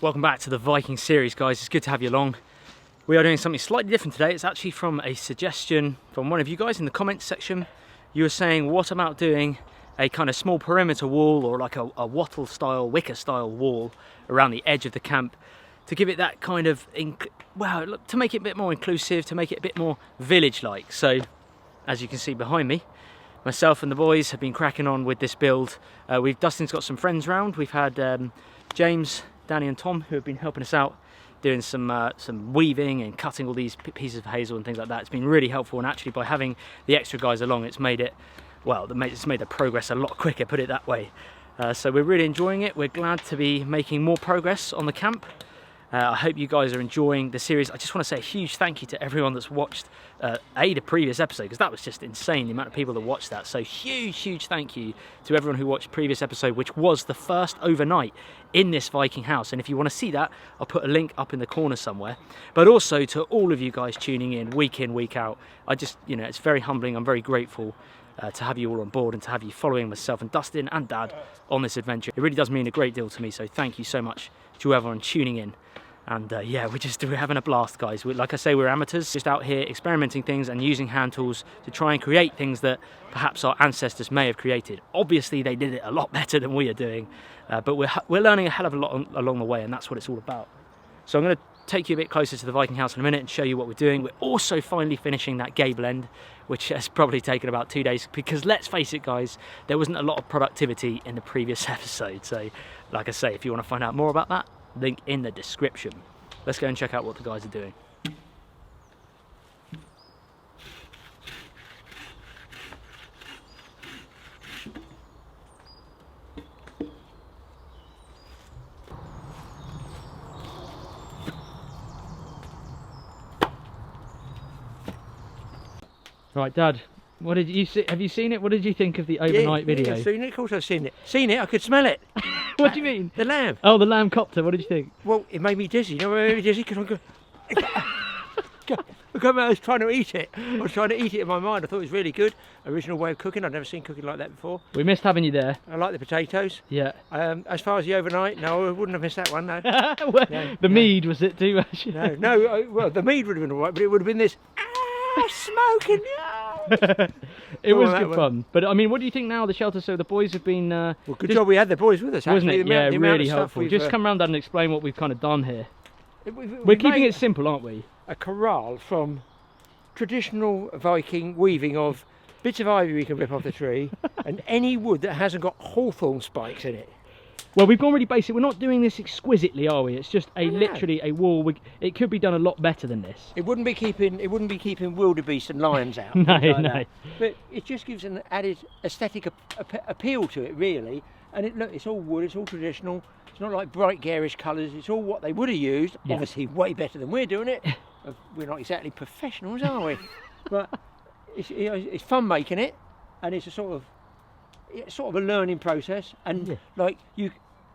Welcome back to the Viking series, guys. It's good to have you along. We are doing something slightly different today. It's actually from a suggestion from one of you guys in the comments section. You were saying, what about doing a kind of small perimeter wall, or like a wattle style, wicker style wall around the edge of the camp to give it that kind of, to make it a bit more inclusive, to make it a bit more village-like. So, as you can see behind me, myself and the boys have been cracking on with this build. Dustin's got some friends round. We've had James, Danny and Tom, who have been helping us out doing some weaving and cutting all these pieces of hazel and things like that. It's been really helpful, and actually by having the extra guys along, it's made it, well, it's made the progress a lot quicker, put it that way. So we're really enjoying it. We're glad to be making more progress on the camp. I hope you guys are enjoying the series. I just want to say a huge thank you to everyone that's watched the previous episode, because that was just insane, the amount of people that watched that. So huge thank you to everyone who watched the previous episode, which was the first overnight in this Viking house. And if you want to see that, I'll put a link up in the corner somewhere. But also to all of you guys tuning in, week out. I just, you know, it's very humbling. I'm very grateful to have you all on board and to have you following myself and Dustin and Dad on this adventure. It really does mean a great deal to me, so thank you so much to everyone tuning in. And yeah, we're having a blast, guys. Like I say, we're amateurs, just out here experimenting things and using hand tools to try and create things that perhaps our ancestors may have created. Obviously, they did it a lot better than we are doing, but we're learning a hell of a lot along the way, and that's what it's all about. So I'm going to take you a bit closer to the Viking house in a minute and show you what we're doing. We're also finally finishing that gable end, which has probably taken about 2 days, because let's face it, guys, there wasn't a lot of productivity in the previous episode. So like I say, if you want to find out more about that, link in the description. Let's go and check out what the guys are doing. Right, Dad, what did you see? Have you seen it? What did you think of the overnight video? Yeah, I've seen it. Of course I've seen it. Seen it, I could smell it. What do you mean? The lamb. Oh, the lamb copter, what did you think? Well, it made me dizzy. You know what made me dizzy? Because I was trying to eat it. I was trying to eat it in my mind. I thought it was really good. Original way of cooking. I'd never seen cooking like that before. We missed having you there. I like the potatoes. Yeah. As far as the overnight, no, I wouldn't have missed that one, no. Well, no the mead, was it too much? No, well, the mead would have been all right, but it would have been this, smoking, It was good fun. But I mean, what do you think now of the shelter? So the boys have been... well, good job we had the boys with us, wasn't actually. it? Yeah, really helpful. Just come round and explain what we've kind of done here. We're keeping it simple, aren't we? A corral from traditional Viking weaving of bits of ivy we can rip off the tree and any wood that hasn't got hawthorn spikes in it. Well, we've gone really basic. We're not doing this exquisitely, are we? It's just literally a wall. It could be done a lot better than this. It wouldn't be keeping wildebeest and lions out. No. But it just gives an added aesthetic appeal to it, really. And look, it's all wood. It's all traditional. It's not like bright garish colours. It's all what they would have used. Yeah. Obviously, way better than we're doing it. We're not exactly professionals, are we? But it's fun making it, and it's a sort of a learning process. And like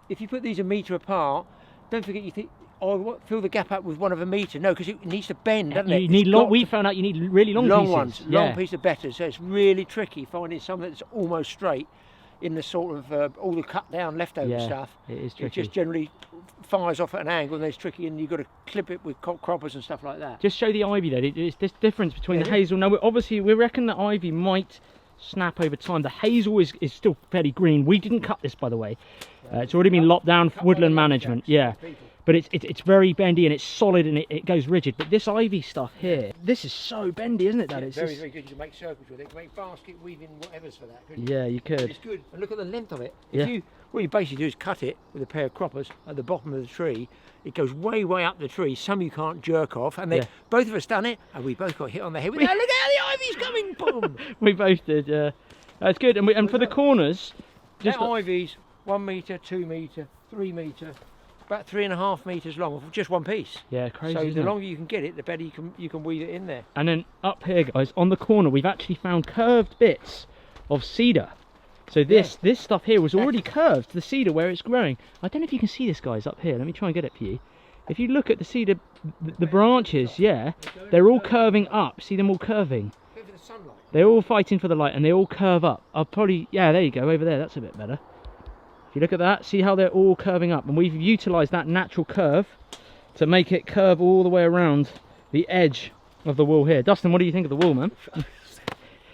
if you put these a metre apart, don't forget you think, oh, fill the gap up with one of a metre. No, because it needs to bend, doesn't it? You need long. We found out you need really long pieces. Ones, long piece of better. So it's really tricky finding something that's almost straight in the sort of all the cut down leftover stuff. It is tricky. It just generally fires off at an angle, and it's tricky, and you've got to clip it with croppers and stuff like that. Just show the ivy there. It's this difference between the hazel. Now, obviously, we reckon the ivy might snap over time. The hazel is still fairly green. We didn't cut this, by the way. It's already been locked down for woodland management. Yeah. But it's very bendy and it's solid and it goes rigid. But this ivy stuff here, this is so bendy, isn't it, Dad? It's very good. You can make circles with it. You can make basket weaving, whatever's for that. Yeah, you could. It's good. And look at the length of it. What you basically do is cut it with a pair of croppers at the bottom of the tree. It goes way up the tree. Some you can't jerk off. And both of us done it, and we both got hit on the head with, look out, the ivy's coming, boom! We both did, yeah. That's good. And for the corners... That ivy's 1 metre, 2 metre, 3 metre, about 3.5 metres long, just one piece. Yeah, crazy. So the longer you can get it, the better you can weave it in there. And then up here, guys, on the corner, we've actually found curved bits of cedar. So this stuff here was already curved, the cedar where it's growing. I don't know if you can see this, guys, up here. Let me try and get it for you. If you look at the cedar, the branches, they're all curving up. See them all curving? They're all fighting for the light and they all curve up. I'll probably, there you go, over there, that's a bit better. If you look at that, see how they're all curving up, and we've utilised that natural curve to make it curve all the way around the edge of the wall here. Dustin, what do you think of the wall, man?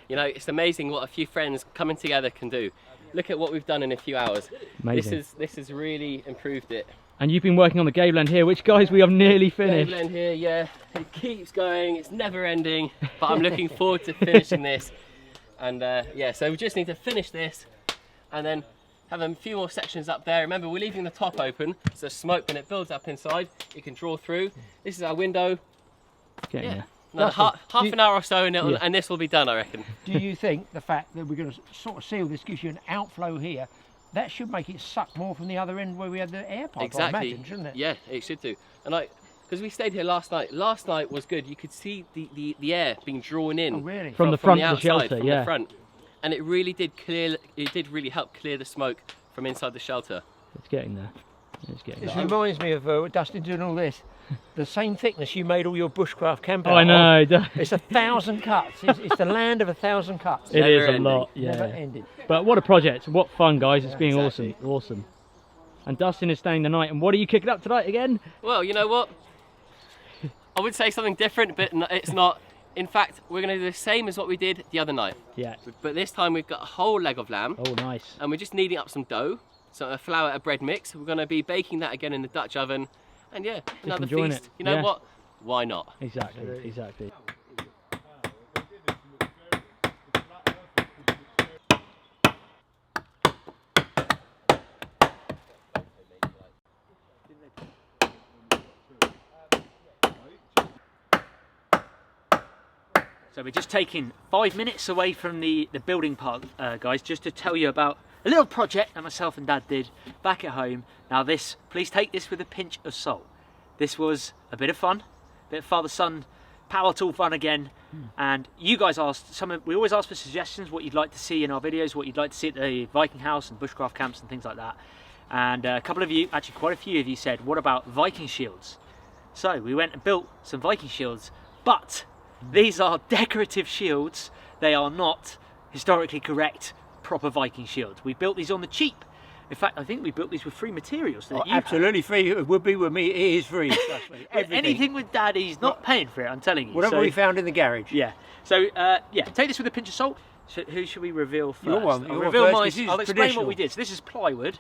You know, it's amazing what a few friends coming together can do. Look at what we've done in a few hours. Amazing. This has really improved it. And you've been working on the gable end here, which, guys, we have nearly finished. Gable end here, yeah. It keeps going, it's never ending, but I'm looking forward to finishing this. And so we just need to finish this and then have a few more sections up there. Remember, we're leaving the top open, so smoke, when it builds up inside, it can draw through. This is our window. Half an hour or so and this will be done, I reckon. Do you think the fact that we're going to sort of seal this gives you an outflow here that should make it suck more from the other end where we had the air pipe. Exactly. I imagine, shouldn't it? Yeah, it should do. And because we stayed here last night. Last night was good. You could see the air being drawn in. Oh, really? From the front of the outside, shelter, from yeah. the front. And it really did clear. It did really help clear the smoke from inside the shelter. It's getting there. It's getting This there. reminds me of Dustin doing all this. The same thickness you made all your bushcraft camp Oh, out I know. of. It's 1,000 cuts. It's the land of 1,000 cuts. It is a ending. lot, Never yeah. ended. But what a project! What fun, guys! It's been exactly. awesome. And Dustin is staying the night. And what are you kicking up tonight again? Well, you know what? I would say something different, but it's not. In fact, we're going to do the same as what we did the other night. Yeah. But this time we've got a whole leg of lamb. Oh, nice. And we're just kneading up some dough, so a flour, a bread mix. We're going to be baking that again in the Dutch oven. And yeah, another enjoying feast. it. You know Yeah. what? Why not? Exactly. So we're just taking 5 minutes away from the building part, guys, just to tell you about a little project that myself and Dad did back at home. Now this, please take this with a pinch of salt. This was a bit of fun, a bit of father-son power tool fun again. And you guys asked, we always ask for suggestions, what you'd like to see in our videos, what you'd like to see at the Viking house and bushcraft camps and things like that. And a couple of you, actually quite a few of you said, what about Viking shields? So we went and built some Viking shields, but these are decorative shields. They are not historically correct, proper Viking shields. We built these on the cheap. In fact, I think we built these with free materials. Oh, absolutely free. It would be with me. It is free. Trust me. Anything with Dad, he's not paying for it, I'm telling you. Whatever So, we found in the garage. yeah. So, yeah, take this with a pinch of salt. So who should we reveal first? Your one. I'll Your reveal first, mine. 'cause this is I'll explain traditional. what we did. So this is plywood,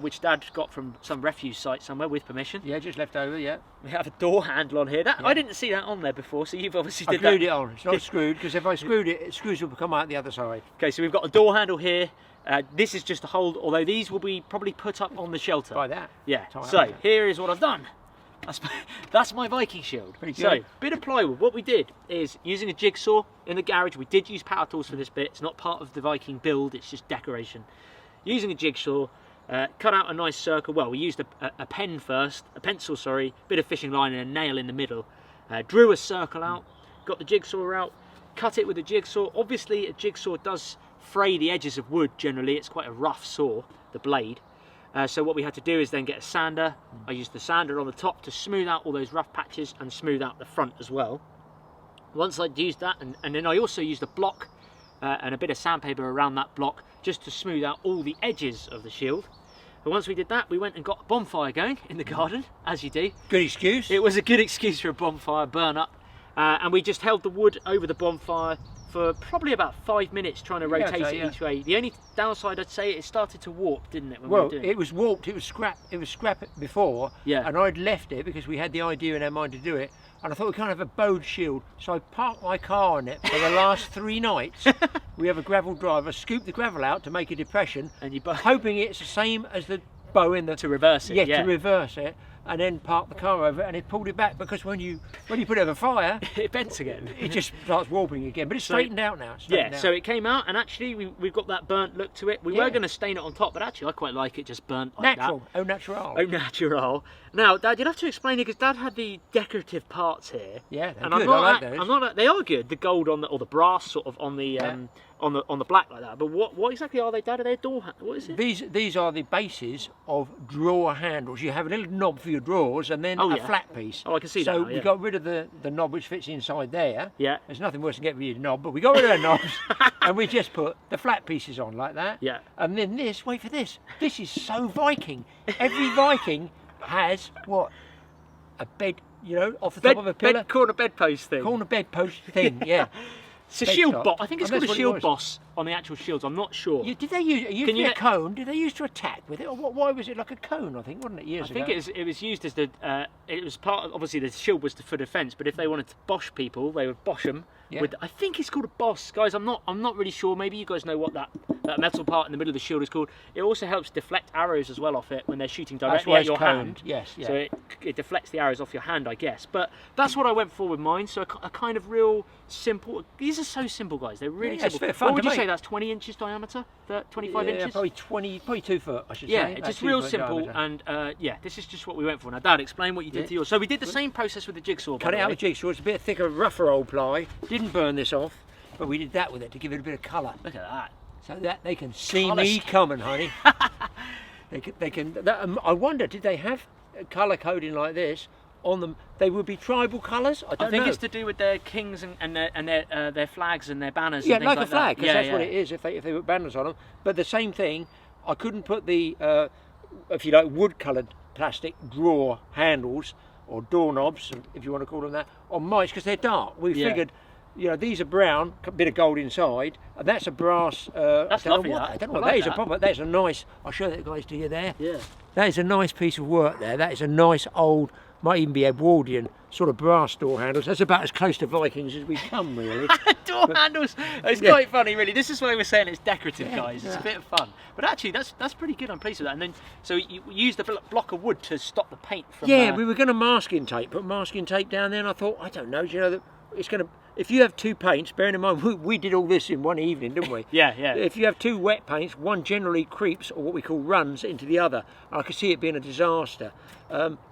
which Dad got from some refuse site somewhere with permission. Yeah, just left over, yeah. We have a door handle on here. I didn't see that on there before, so you've obviously I did glued that. it on. It's not screwed, because if I screwed it, screws will come out the other side. Okay, so we've got a door handle here. This is just a hold, although these will be probably put up on the shelter. By that. Yeah, Tie so up. here is what I've done. That's my Viking shield. Pretty So, good. bit of plywood. What we did is, using a jigsaw in the garage, we did use power tools for this bit. It's not part of the Viking build, it's just decoration. Using a jigsaw, cut out a nice circle. Well, we used a pen first, a pencil, sorry, bit of fishing line and a nail in the middle. Drew a circle out, got the jigsaw out, cut it with a jigsaw. Obviously, a jigsaw does fray the edges of wood generally. It's quite a rough saw, the blade. So what we had to do is then get a sander. I used the sander on the top to smooth out all those rough patches and smooth out the front as well. Once I'd used that, and then I also used a block and a bit of sandpaper around that block just to smooth out all the edges of the shield. But once we did that, we went and got a bonfire going in the garden, as you do. Good excuse. It was a good excuse for a bonfire burn up. And we just held the wood over the bonfire for probably about 5 minutes, trying to rotate it each way. The only downside, I'd say, it started to warp, didn't it? When we were doing it was warped. It was scrap before. Yeah. And I'd left it because we had the idea in our mind to do it. And I thought we can't have a bowed shield, so I parked my car on it for the last 3 nights. We have a gravel drive. I scooped the gravel out to make a depression, And you hoping it's the same as the bow in the to reverse it. to reverse it, and then park the car over it, and it pulled it back, because when you put it over fire, it bends again. it just starts warping again. But it's So- straightened out now. Yeah, so it came out, and actually we've got that burnt look to it. We were Yeah. going to stain it on top, but actually I quite like it just burnt like natural, that. au natural. Au natural. Now, Dad, you'll have to explain it, because Dad had the decorative parts here. Yeah, they're and good. I'm not, I like those. I'm not. They are good. The gold on the, or the brass sort of on the on the black like that. But what exactly are they, Dad? Are they a door handle? What is it? These are the bases of drawer handles. You have a little knob for your drawers, and then Oh, a yeah. flat piece. Oh, I can see that So now, yeah. we got rid of the knob which fits inside there. Yeah. There's nothing worse than getting rid of the knob, but we got rid of the knobs and we just put the flat pieces on like that. Yeah. And then this, wait for this. This is so Viking. Every Viking has what? A bed, you know, off the top of a pillar. corner bedpost thing. Corner bedpost thing, yeah. It's a bed shield top. boss. I think it's And called a that's what it shield was. boss on the actual shields. I'm not sure. Did they use it? Can you a let- cone? Did they use to attack with it? Or why was it like a cone, I think, wasn't it, years I think ago? it was used as the. It was part of, obviously the shield was for defence, but if they wanted to bosh people, they would bosh them. Yeah. With, I think it's called a boss, guys. I'm not really sure. Maybe you guys know what that that metal part in the middle of the shield is called. It also helps deflect arrows as well off it when they're shooting That's directly why at it's your coned. hand. Yes, yeah. So it deflects the arrows off your hand, I guess. But that's what I went for with mine. So a kind of real simple. These are so simple, guys. They're really Yeah, it's simple. a bit of fun What would to you make. say? That's 20 inches diameter, 25 yeah, inches. probably 2 foot, I should Yeah, say. it's About just 2 real foot simple, diameter. and yeah, this is just what we went for. Now, Dad, explain what you did to yours. So we did the same process with the jigsaw. Cut it out with jigsaw. It's a bit thicker, rougher old ply. Didn't burn this off, but we did that with it to give it a bit of colour, Look at that. so that they can see Colour me scheme. coming, honey. they can. I wonder, did they have colour coding like this on them? They would be tribal colours. I don't I think know. it's to do with their kings and their flags and their banners. Yeah, and like things a flag, that. because that's what it is. If they put banners on them, but the same thing. I couldn't put the, if you like, wood-coloured plastic drawer handles or doorknobs, if you want to call them that, on mine because they're dark. We figured, you know, these are brown, a bit of gold inside, and that's a brass. That's lovely. I don't know I what like that is. that. A proper. That's a nice. I'll show that guys to you there. Yeah. That is a nice piece of work there. That is a nice old, might even be Edwardian sort of brass door handles. That's about as close to Vikings as we come, really. Door handles. It's Yeah. quite funny, really. This is why we're saying it's decorative, guys. It's a bit of fun. But actually, that's pretty good. I'm pleased with that. And then, so you used a block of wood to stop the paint from. Yeah, we were going to masking tape, put masking tape down there, and I thought, I don't know, do you know that it's going to. If you have 2 paints, bearing in mind we did all this in one evening, didn't we? Yeah. If you have 2 wet paints, one generally creeps, or what we call runs, into the other. I could see it being a disaster,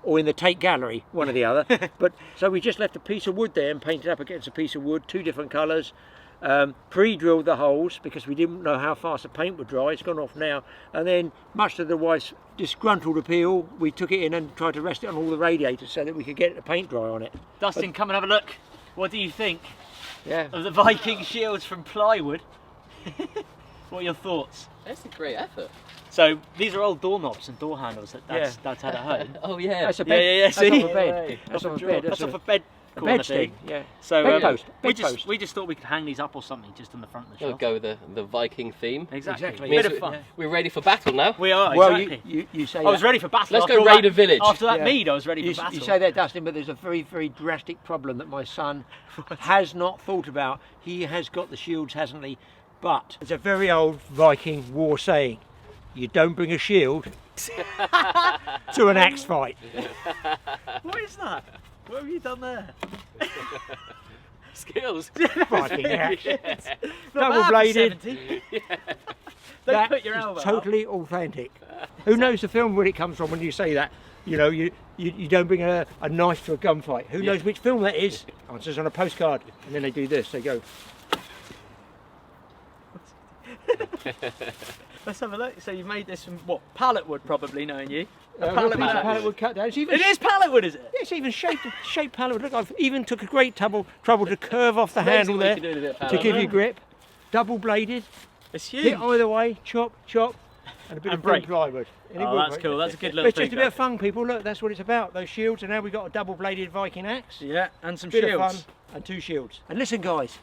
or in the Tate Gallery, one or the other. But so we just left a piece of wood there and painted up against a piece of wood, 2 different colours. Pre-drilled the holes because we didn't know how fast the paint would dry. It's gone off now, and then much to the wife's disgruntled appeal, we took it in and tried to rest it on all the radiators so that we could get the paint dry on it. Dustin, come and have a look. What do you think Yeah. of the Viking shields from plywood? What are your thoughts? That's a great effort. So these are old doorknobs and door handles that Dad's had at home. Oh yeah. That's a bed. Yeah. That's See, off a bed. That's off a bed. That's off a bed. a corner bed thing. Yeah. So Bedpost. we Bedpost. just thought we could hang these up or something just on the front of the We'll shelf. go with the Viking theme. Exactly. Means Bit of fun. We're ready for battle now. We are. Well, Exactly. you say I was that. ready for battle. Let's after go all raid that- a village. After that Yeah. mead, I was ready You, for battle. you say that, Dustin, but there's a very, very drastic problem that my son has not thought about. He has got the shields, hasn't he? But it's a very old Viking war saying: you don't bring a shield to an axe fight. What is that? What have you done there? Skills. Viking axe. Not Double bad for bladed. 70. Don't That put your is elbow up. totally authentic. Who knows the film where it comes from when you say that? You know, you don't bring a knife to a gunfight. Who knows which film that is? Answers on a postcard. And then they do this, they go. Let's have a look. So you've made this from what? Pallet wood, probably, knowing you. Pallet wood cut down. It's even It is pallet wood, is it? It's even shaped pallet wood. Look, I've even took a great trouble to curve off the handle there to give you grip. Double bladed. It's Hit huge. either way. Chop, and a bit And of break. thin plywood. And it Oh, will that's break. cool. That's a good But little it's just thing. a bit of fun, people. Look, that's what it's about. Those shields, and now we've got a double bladed Viking axe. Yeah, and some Bit shields. of fun and 2 shields. And listen, guys,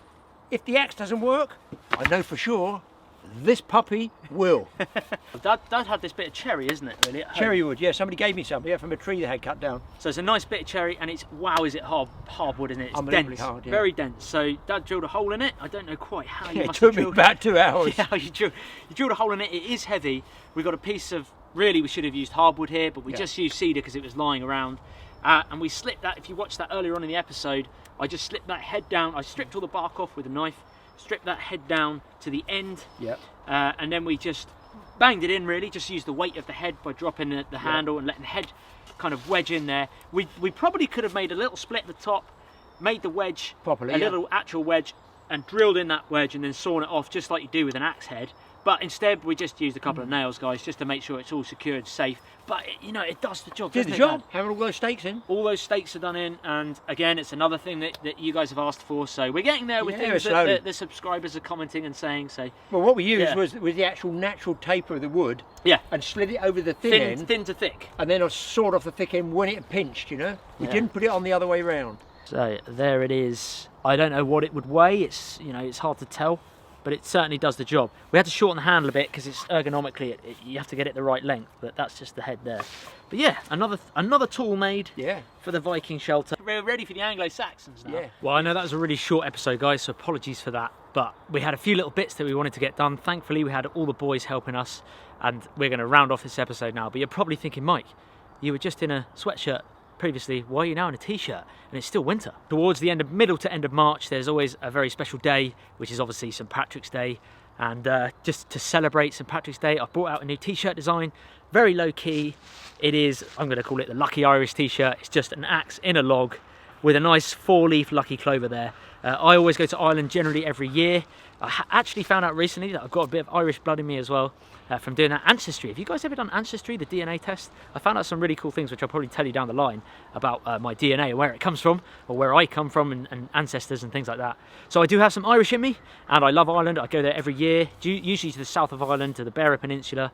if the axe doesn't work, I know for sure this puppy will. Dad had this bit of cherry, isn't it? Really? At home? Cherry wood, yeah. Somebody gave me some, yeah, from a tree they had cut down. So it's a nice bit of cherry, and it's wow, is it hard wood, isn't it? It's Unbelievably dense, hard, yeah. very dense. So Dad drilled a hole in it. I don't know quite how. You It must took have me drilled about 2 hours. Yeah, you drilled a hole in it. It is heavy. We got a piece of. Really, we should have used hardwood here, but we just used cedar because it was lying around. And we slipped that. If you watched that earlier on in the episode, I just slipped that head down. I stripped all the bark off with a knife, stripped that head down to the end, Yep. and then we just banged it in. Really, just used the weight of the head by dropping the handle and letting the head kind of wedge in there. We probably could have made a little split at the top, made the wedge Properly, a yeah. little actual wedge, and drilled in that wedge and then sawn it off just like you do with an axe head. But instead, we just used a couple of nails, guys, just to make sure it's all secure and safe. But it does the job. Did doesn't the it, job. Dad? Hammered all those stakes in. All those stakes are done in, and again, it's another thing that you guys have asked for. So we're getting there with Yeah, things slowly. that the subscribers are commenting and saying. So Well, what we used Yeah. was the actual natural taper of the wood yeah, and slid it over the thin thin, end, thin to thick. and then I sawed off the thick end when it pinched, you know. We Yeah. didn't put it on the other way round. So there it is. I don't know what it would weigh. It's it's hard to tell. but it certainly does the job. We had to shorten the handle a bit because it's ergonomically, you have to get it the right length, but that's just the head there. But yeah, another tool made for the Viking shelter. We're ready for the Anglo-Saxons now. Yeah. Well, I know that was a really short episode, guys, so apologies for that, but we had a few little bits that we wanted to get done. Thankfully, we had all the boys helping us, and we're going to round off this episode now. But you're probably thinking, Mike, you were just in a sweatshirt previously, why are you now in a t-shirt and it's still winter? Towards the middle to end of March, there's always a very special day, which is obviously St. Patrick's Day, and just to celebrate St. Patrick's Day, I've brought out a new t-shirt design, very low key. It is, I'm going to call it the Lucky Irish t-shirt. It's just an axe in a log with a nice 4-leaf lucky clover there. I always go to Ireland generally every year. I actually found out recently that I've got a bit of Irish blood in me as well from doing that Ancestry. Have you guys ever done Ancestry, the DNA test? I found out some really cool things, which I'll probably tell you down the line about my DNA and where it comes from, or where I come from, and ancestors and things like that. So I do have some Irish in me, and I love Ireland. I go there every year, usually to the south of Ireland, to the Beara Peninsula,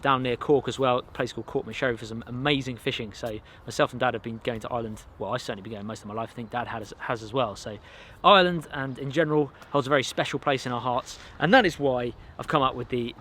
down near Cork as well, a place called Cork-Maeshowe for some amazing fishing. So myself and Dad have been going to Ireland, well, I've certainly been going most of my life. I think Dad has as well. So Ireland, and in general, holds a very special place in our hearts, and that is why I've come up with the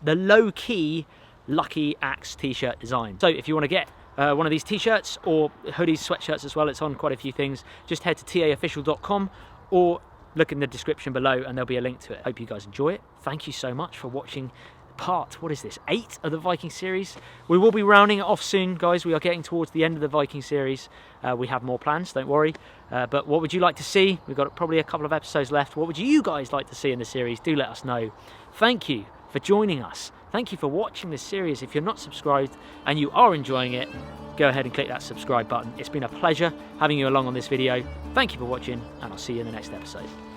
low-key Lucky Axe t-shirt design. So if you want to get one of these t-shirts, or hoodies, sweatshirts as well, it's on quite a few things, just head to taofficial.com or look in the description below and there'll be a link to it. Hope you guys enjoy it. Thank you so much for watching part, what is this, 8 of the Viking series. We will be rounding it off soon, guys. We are getting towards the end of the Viking series. We have more plans, don't worry. But what would you like to see? We've got probably a couple of episodes left. What would you guys like to see in the series? Do let us know. Thank you for joining us. Thank you for watching this series. If you're not subscribed and you are enjoying it, go ahead and click that subscribe button. It's been a pleasure having you along on this video. Thank you for watching, and I'll see you in the next episode.